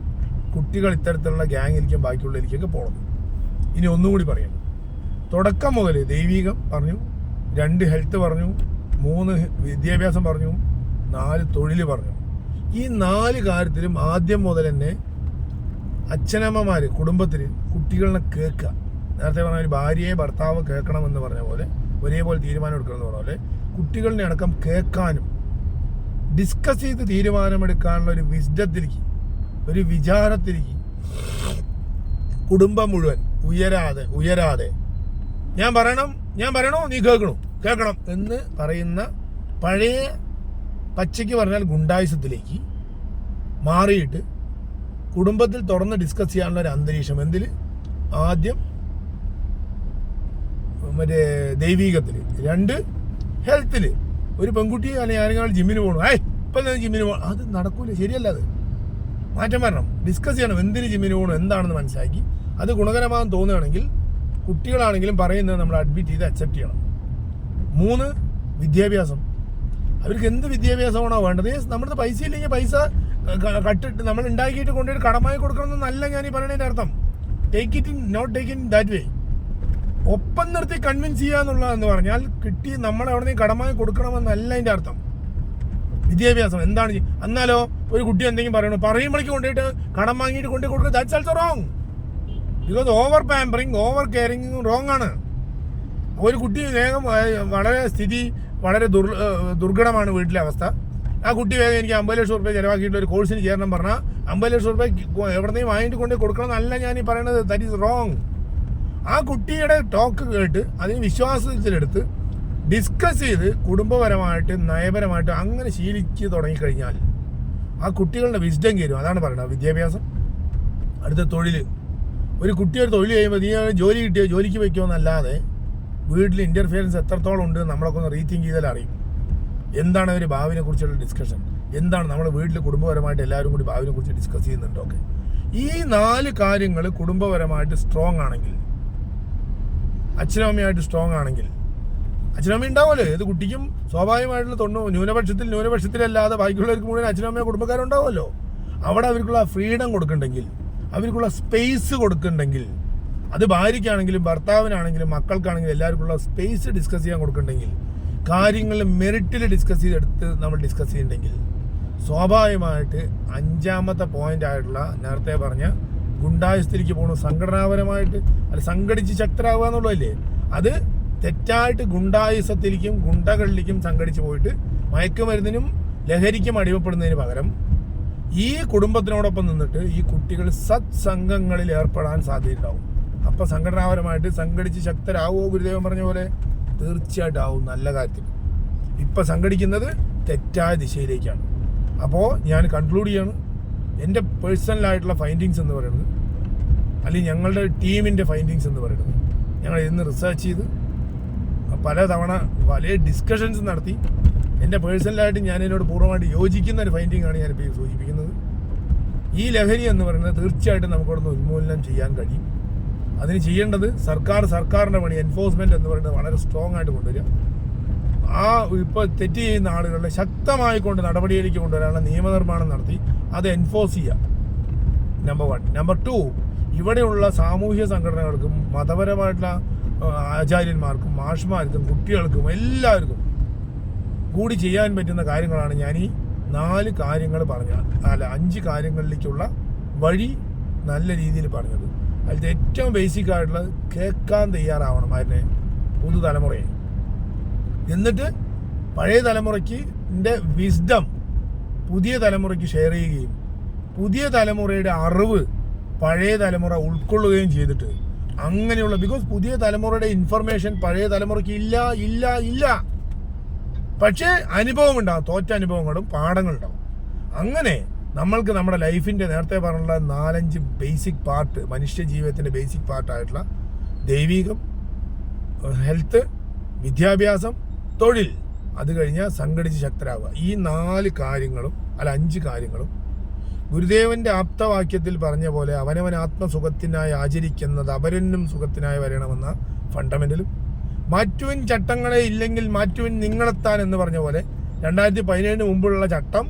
കുട്ടികൾ ഇത്തരത്തിലുള്ള ഗ്യാങ്ങിലേക്കും ബാക്കിയുള്ളതിലേക്കൊക്കെ പോകുന്നത്. ഇനി ഒന്നുകൂടി പറയാം, തുടക്കം മുതൽ ദൈവികം പറഞ്ഞു, 2 ഹെൽത്ത് പറഞ്ഞു, 3 വിദ്യാഭ്യാസം പറഞ്ഞു, 4 തൊഴിൽ പറഞ്ഞു. ഈ 4 കാര്യത്തിലും ആദ്യം മുതൽ തന്നെ അച്ഛനമ്മമാർ കുടുംബത്തിൽ കുട്ടികളെ കേൾക്കുക. നേരത്തെ പറഞ്ഞ ഒരു ഭാര്യയെ ഭർത്താവ് കേൾക്കണമെന്ന് പറഞ്ഞ പോലെ, ഒരേപോലെ തീരുമാനം എടുക്കണമെന്ന് പറഞ്ഞ പോലെ കുട്ടികളുടെ അടക്കം കേൾക്കാനും ഡിസ്കസ് ചെയ്ത് തീരുമാനമെടുക്കാനുള്ള ഒരു വിസ്ഡത്തിലേക്ക്, ഒരു വിചാരത്തിലേക്ക് കുടുംബം മുഴുവൻ ഉയരാതെ ഞാൻ പറയണോ നീ കേൾക്കണം എന്ന് പറയുന്ന പഴയ പച്ചയ്ക്ക് പറഞ്ഞാൽ ഗുണ്ടായുസത്തിലേക്ക് മാറിയിട്ട് കുടുംബത്തിൽ തുറന്ന് ഡിസ്കസ് ചെയ്യാനുള്ള ഒരു അന്തരീക്ഷം. എന്തിൽ? ആദ്യം മറ്റേ ദൈവീകത്തിൽ, 2 ഹെൽത്തിൽ. ഒരു പെൺകുട്ടി അല്ലെങ്കിൽ ആരെങ്കിലും ജിമ്മിന് പോകണം, ഇപ്പം ജിമ്മിന് പോകണം, അത് നടക്കൂല, ശരിയല്ല. അത് മാറ്റം വരണം, ഡിസ്കസ് ചെയ്യണം. എന്തിന് ജിമ്മിന് പോകണം, എന്താണെന്ന് മനസ്സിലാക്കി അത് ഗുണകരമാണെന്ന് തോന്നുകയാണെങ്കിൽ കുട്ടികളാണെങ്കിലും പറയുന്നത് നമ്മൾ അഡ്മിറ്റ് ചെയ്ത് അക്സെപ്റ്റ് ചെയ്യണം. 3 വിദ്യാഭ്യാസം. അവർക്ക് എന്ത് വിദ്യാഭ്യാസമാണോ വേണ്ടത്? നമ്മുടെ പൈസ ഇല്ലെങ്കിൽ പൈസ കട്ടിട്ട് നമ്മൾ ഉണ്ടാക്കിയിട്ട് കൊണ്ടുപോയി കടമായി കൊടുക്കണമെന്നല്ല ഞാൻ ഈ പറയുന്നതിൻ്റെ അർത്ഥം. Take it in, not take in that way. ഒപ്പം നിർത്തി കൺവിൻസ് ചെയ്യാന്നുള്ളതെന്ന് പറഞ്ഞാൽ കിട്ടി നമ്മളെവിടെ നിന്ന് കടമായി കൊടുക്കണമെന്നല്ല അതിൻ്റെ അർത്ഥം. വിദ്യാഭ്യാസം എന്താണ്? എന്നാലോ ഒരു കുട്ടി എന്തെങ്കിലും പറയുമ്പോഴേക്ക് കൊണ്ടുപോയിട്ട് കടം വാങ്ങിയിട്ട് കൊണ്ടുപോയി കൊടുക്കുക, that's also wrong. Because over pampering, over caring wrong ആണ്. ഒരു കുട്ടി വേഗം സ്ഥിതി വളരെ ദുർഘടമാണ് വീട്ടിലെ അവസ്ഥ. ആ കുട്ടി വേഗം എനിക്ക് 50 ലക്ഷം റുപ്യ ചിലവാക്കിയിട്ട് ഒരു കോഴ്സിന് ചേരണം പറഞ്ഞാൽ 50 ലക്ഷം റുപ്യ എവിടെയും വാങ്ങിയിട്ട് കൊണ്ടുപോയി കൊടുക്കണം എന്നല്ല ഞാൻ ഈ പറയുന്നത്. That is wrong. ആ കുട്ടിയുടെ ടോക്ക് കേട്ട് അതിന് വിശ്വാസത്തിലെടുത്ത് ഡിസ്കസ് ചെയ്ത് കുടുംബപരമായിട്ട് നയപരമായിട്ട് അങ്ങനെ ശീലിച്ച് തുടങ്ങിക്കഴിഞ്ഞാൽ ആ കുട്ടികളുടെ വിസ്ഡം കയറും. അതാണ് പറയുന്നത് വിദ്യാഭ്യാസം. അടുത്ത തൊഴിൽ. ഒരു കുട്ടി ഒരു തൊഴിൽ ചെയ്യുമ്പോൾ നീ ജോലി കിട്ടിയോ ജോലിക്ക് വയ്ക്കുമോ എന്നല്ലാതെ വീട്ടിൽ ഇൻ്റർഫിയറൻസ് എത്രത്തോളം ഉണ്ട് നമ്മളൊക്കെ ഒന്ന് റീതിങ്ക് ചെയ്താൽ അറിയും. എന്താണ് ഒരു ഭാവിനെ കുറിച്ചുള്ള ഡിസ്കഷൻ, എന്താണ് നമ്മുടെ വീട്ടിൽ കുടുംബപരമായിട്ട് എല്ലാവരും കൂടി ഭാവിനെ കുറിച്ച് ഡിസ്കസ് ചെയ്യുന്നുണ്ടോ? ഈ 4 കാര്യങ്ങൾ കുടുംബപരമായിട്ട് സ്ട്രോങ് ആണെങ്കിൽ, അച്ഛനമ്മയായിട്ട് സ്ട്രോങ് ആണെങ്കിൽ, അച്ഛനമ്മ ഉണ്ടാവുമല്ലോ ഏത് കുട്ടിക്കും സ്വാഭാവികമായിട്ടുള്ള ന്യൂനപക്ഷത്തിലല്ലാതെ ബാക്കിയുള്ളവർക്ക് മുഴുവൻ അച്ഛനമ്മയോ കുടുംബക്കാരുണ്ടാവുമല്ലോ. അവിടെ അവർക്കുള്ള ഫ്രീഡം കൊടുക്കുന്നുണ്ടെങ്കിൽ, അവർക്കുള്ള സ്പേസ് കൊടുക്കുന്നുണ്ടെങ്കിൽ, അത് ഭാര്യയ്ക്കാണെങ്കിലും ഭർത്താവിനാണെങ്കിലും മക്കൾക്കാണെങ്കിലും എല്ലാവർക്കുള്ള സ്പേസ് ഡിസ്കസ് ചെയ്യാൻ കൊടുക്കുന്നുണ്ടെങ്കിൽ, കാര്യങ്ങൾ മെറിറ്റിൽ ഡിസ്കസ് ചെയ്തെടുത്ത് നമ്മൾ ഡിസ്കസ് ചെയ്യുന്നുണ്ടെങ്കിൽ, സ്വാഭാവികമായിട്ട് 5ാമത്തെ പോയിന്റ് ആയിട്ടുള്ള നേരത്തെ പറഞ്ഞ ഗുണ്ടായുസത്തിലേക്ക് പോകണം. സംഘടനാപരമായിട്ട് അല്ല സംഘടിച്ച് ശക്തരാകുക എന്നുള്ളതല്ലേ, അത് തെറ്റായിട്ട് ഗുണ്ടായുസത്തിലേക്കും ഗുണ്ടകളിലേക്കും സംഘടിച്ച് പോയിട്ട് മയക്കുമരുന്നിനും ലഹരിക്കും അടിമപ്പെടുന്നതിന് പകരം ഈ കുടുംബത്തിനോടൊപ്പം നിന്നിട്ട് ഈ കുട്ടികൾ സത്സംഗങ്ങളിൽ ഏർപ്പെടാൻ സാധ്യതയുണ്ടാവും. അപ്പം സംഘടനാപരമായിട്ട് സംഘടിച്ച് ശക്തരാകുമോ? ഗുരുദേവൻ പറഞ്ഞ പോലെ തീർച്ചയായിട്ടും ആവും. നല്ല കാര്യത്തിൽ ഇപ്പം സംഘടിക്കുന്നത് തെറ്റായ ദിശയിലേക്കാണ്. അപ്പോൾ ഞാൻ കൺക്ലൂഡ് ചെയ്യാണ്. എൻ്റെ പേഴ്സണലായിട്ടുള്ള ഫൈൻഡിങ്സ് എന്ന് പറയുന്നത്, അല്ലെങ്കിൽ ഞങ്ങളുടെ ടീമിൻ്റെ ഫൈൻഡിങ്സ് എന്ന് പറയുന്നത്, ഞങ്ങൾ ഇന്ന് റിസർച്ച് ചെയ്ത് പലതവണ വലിയ ഡിസ്കഷൻസ് നടത്തി എൻ്റെ പേഴ്സണലായിട്ട് ഞാൻ ഇതിനോട് പൂർണ്ണമായിട്ട് യോജിക്കുന്ന ഒരു ഫൈൻഡിങ്ങാണ് ഞാനിപ്പോൾ സൂചിപ്പിക്കുന്നത്. ഈ ലഹരി എന്ന് പറയുന്നത് തീർച്ചയായിട്ടും നമുക്കവിടുന്ന് ഉന്മൂലനം ചെയ്യാൻ കഴിയും. അതിന് ചെയ്യേണ്ടത് സർക്കാരിൻ്റെ പണി, എൻഫോഴ്സ്മെൻറ്റ് എന്ന് പറയുന്നത് വളരെ സ്ട്രോങ് ആയിട്ട് കൊണ്ടുവരിക. ആ ഇപ്പോൾ തെറ്റ് ചെയ്യുന്ന ആളുകളെ ശക്തമായിക്കൊണ്ട് നടപടിയിലേക്ക് കൊണ്ടുവരാനുള്ള നിയമനിർമ്മാണം നടത്തി അത് എൻഫോഴ്സ് ചെയ്യുക. നമ്പർ 1. നമ്പർ 2, ഇവിടെയുള്ള സാമൂഹ്യ സംഘടനകൾക്കും മതപരമായിട്ടുള്ള ആചാര്യന്മാർക്കും മാഷ്മാർക്കും കുട്ടികൾക്കും എല്ലാവർക്കും കൂടി ചെയ്യാൻ പറ്റുന്ന കാര്യങ്ങളാണ് ഞാൻ ഈ 4 കാര്യങ്ങൾ പറഞ്ഞത്. 5 കാര്യങ്ങളിലേക്കുള്ള വഴി നല്ല രീതിയിൽ പറഞ്ഞത്. അതിൽ ഏറ്റവും ബേസിക് ആയിട്ടുള്ളത് കേൾക്കാൻ തയ്യാറാവണം അതിനെ പുതുതലമുറയെ. എന്നിട്ട് പഴയ തലമുറയ്ക്ക് വിസ്ഡം പുതിയ തലമുറയ്ക്ക് ഷെയർ ചെയ്യുകയും പുതിയ തലമുറയുടെ അറിവ് പഴയ തലമുറ ഉൾക്കൊള്ളുകയും ചെയ്തിട്ട് അങ്ങനെയുള്ള, ബിക്കോസ് പുതിയ തലമുറയുടെ ഇൻഫർമേഷൻ പഴയ തലമുറയ്ക്ക് ഇല്ല. പക്ഷേ അനുഭവം ഉണ്ടാകും, തോറ്റ അനുഭവങ്ങളും പാഠങ്ങളുണ്ടാവും. അങ്ങനെ നമ്മൾക്ക് നമ്മുടെ ലൈഫിൻ്റെ നേരത്തെ പറഞ്ഞുള്ള 4-5 ബേസിക് പാർട്ട്, മനുഷ്യ ജീവിതത്തിൻ്റെ ബേസിക് പാർട്ടായിട്ടുള്ള ദൈവികം, ഹെൽത്ത്, വിദ്യാഭ്യാസം, തൊഴിൽ, അത് കഴിഞ്ഞാൽ സംഘടിച്ച് ശക്തരാകുക. ഈ 4 കാര്യങ്ങളും 5 കാര്യങ്ങളും ഗുരുദേവന്റെ ആപ്തവാക്യത്തിൽ പറഞ്ഞ പോലെ അവനവൻ ആത്മസുഖത്തിനായി ആചരിക്കുന്നത് അപരനും സുഖത്തിനായി വരണമെന്ന ഫണ്ടമെന്റലും, മാറ്റുവിൻ ചട്ടങ്ങളെ ഇല്ലെങ്കിൽ മാറ്റുവിൻ നിങ്ങളെത്താൻ എന്ന് പറഞ്ഞ പോലെ 2017 മുമ്പുള്ള ചട്ടം,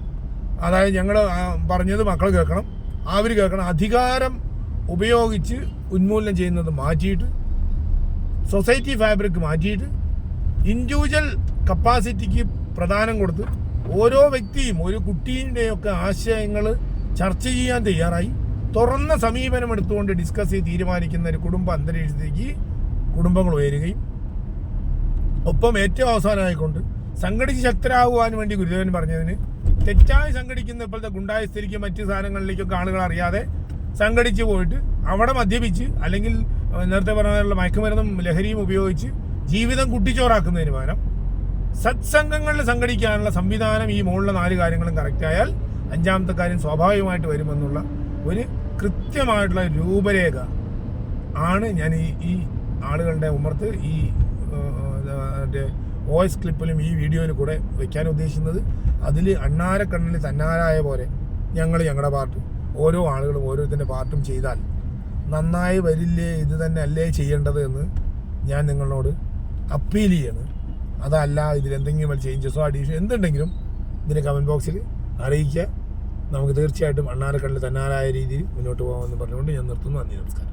അതായത് ഞങ്ങൾ പറഞ്ഞത് മക്കൾ കേൾക്കണം, അവർ കേൾക്കണം, അധികാരം ഉപയോഗിച്ച് ഉന്മൂലനം ചെയ്യുന്നത് മാറ്റിയിട്ട് സൊസൈറ്റി ഫാബ്രിക് മാറ്റിയിട്ട് ഇൻഡിവിജ്വൽ കപ്പാസിറ്റിക്ക് പ്രധാനം കൊടുത്ത് ഓരോ വ്യക്തിയും ഒരു കുട്ടീൻ്റെയൊക്കെ ആശയങ്ങൾ ചർച്ച ചെയ്യാൻ തയ്യാറായി തുറന്ന സമീപനം എടുത്തുകൊണ്ട് ഡിസ്കസ് ചെയ്ത് തീരുമാനിക്കുന്ന ഒരു കുടുംബ അന്തരീക്ഷത്തേക്ക് കുടുംബങ്ങൾ ഉയരുകയും ഒപ്പം ഏറ്റവും അവസാനമായിക്കൊണ്ട് സംഘടിച്ച് ശക്തരാകുവാൻ വേണ്ടി ഗുരുദേവൻ പറഞ്ഞതിന് തെറ്റായി സംഘടിക്കുന്ന ഇപ്പോഴത്തെ ഗുണ്ടായസ്ഥിതിക്ക് മറ്റ് സാധനങ്ങളിലേക്കൊക്കെ ആളുകൾ അറിയാതെ സംഘടിച്ച് പോയിട്ട് അവിടെ മദ്യപിച്ച് അല്ലെങ്കിൽ നേരത്തെ പറഞ്ഞ മയക്കുമരുന്നും ലഹരിയും ഉപയോഗിച്ച് ജീവിതം കുട്ടിച്ചോറാക്കുന്നതിന് പകരം സത്സംഗങ്ങളിൽ സംഘടിക്കാനുള്ള സംവിധാനം ഈ മുകളിലെ 4 കാര്യങ്ങളും കറക്റ്റായാൽ 5ാമത്തെ കാര്യം സ്വാഭാവികമായിട്ട് വരുമെന്നുള്ള ഒരു കൃത്യമായിട്ടുള്ള രൂപരേഖ ആണ് ഞാൻ ഈ ആളുകളുടെ ഉമ്മർത്ത് ഈ വോയിസ് ക്ലിപ്പിലും ഈ വീഡിയോയിൽ കൂടെ വയ്ക്കാൻ ഉദ്ദേശിക്കുന്നത്. അതിൽ അണ്ണാരക്കണ്ണിൽ തന്നാരായ പോലെ ഞങ്ങളുടെ പാർട്ട് ഓരോ ആളുകളും ഓരോരുത്തരുടെ പാർട്ടും ചെയ്താൽ നന്നായി വരില്ലേ, ഇത് തന്നെ അല്ലേ ചെയ്യേണ്ടത് എന്ന് ഞാൻ നിങ്ങളോട് അപ്പീൽ ചെയ്യണം. അതല്ല ഇതിലെന്തെങ്കിലും ചേഞ്ചസോ അഡീഷൻ എന്തുണ്ടെങ്കിലും ഇതിൻ്റെ കമൻറ്റ് ബോക്സിൽ അറിയിക്കുക. നമുക്ക് തീർച്ചയായിട്ടും അണ്ണാരക്കണ്ണിൽ തന്നാരായ രീതിയിൽ മുന്നോട്ട് പോകാമെന്ന് പറഞ്ഞുകൊണ്ട് ഞാൻ നിർത്തുന്നു. നന്ദി, നമസ്കാരം.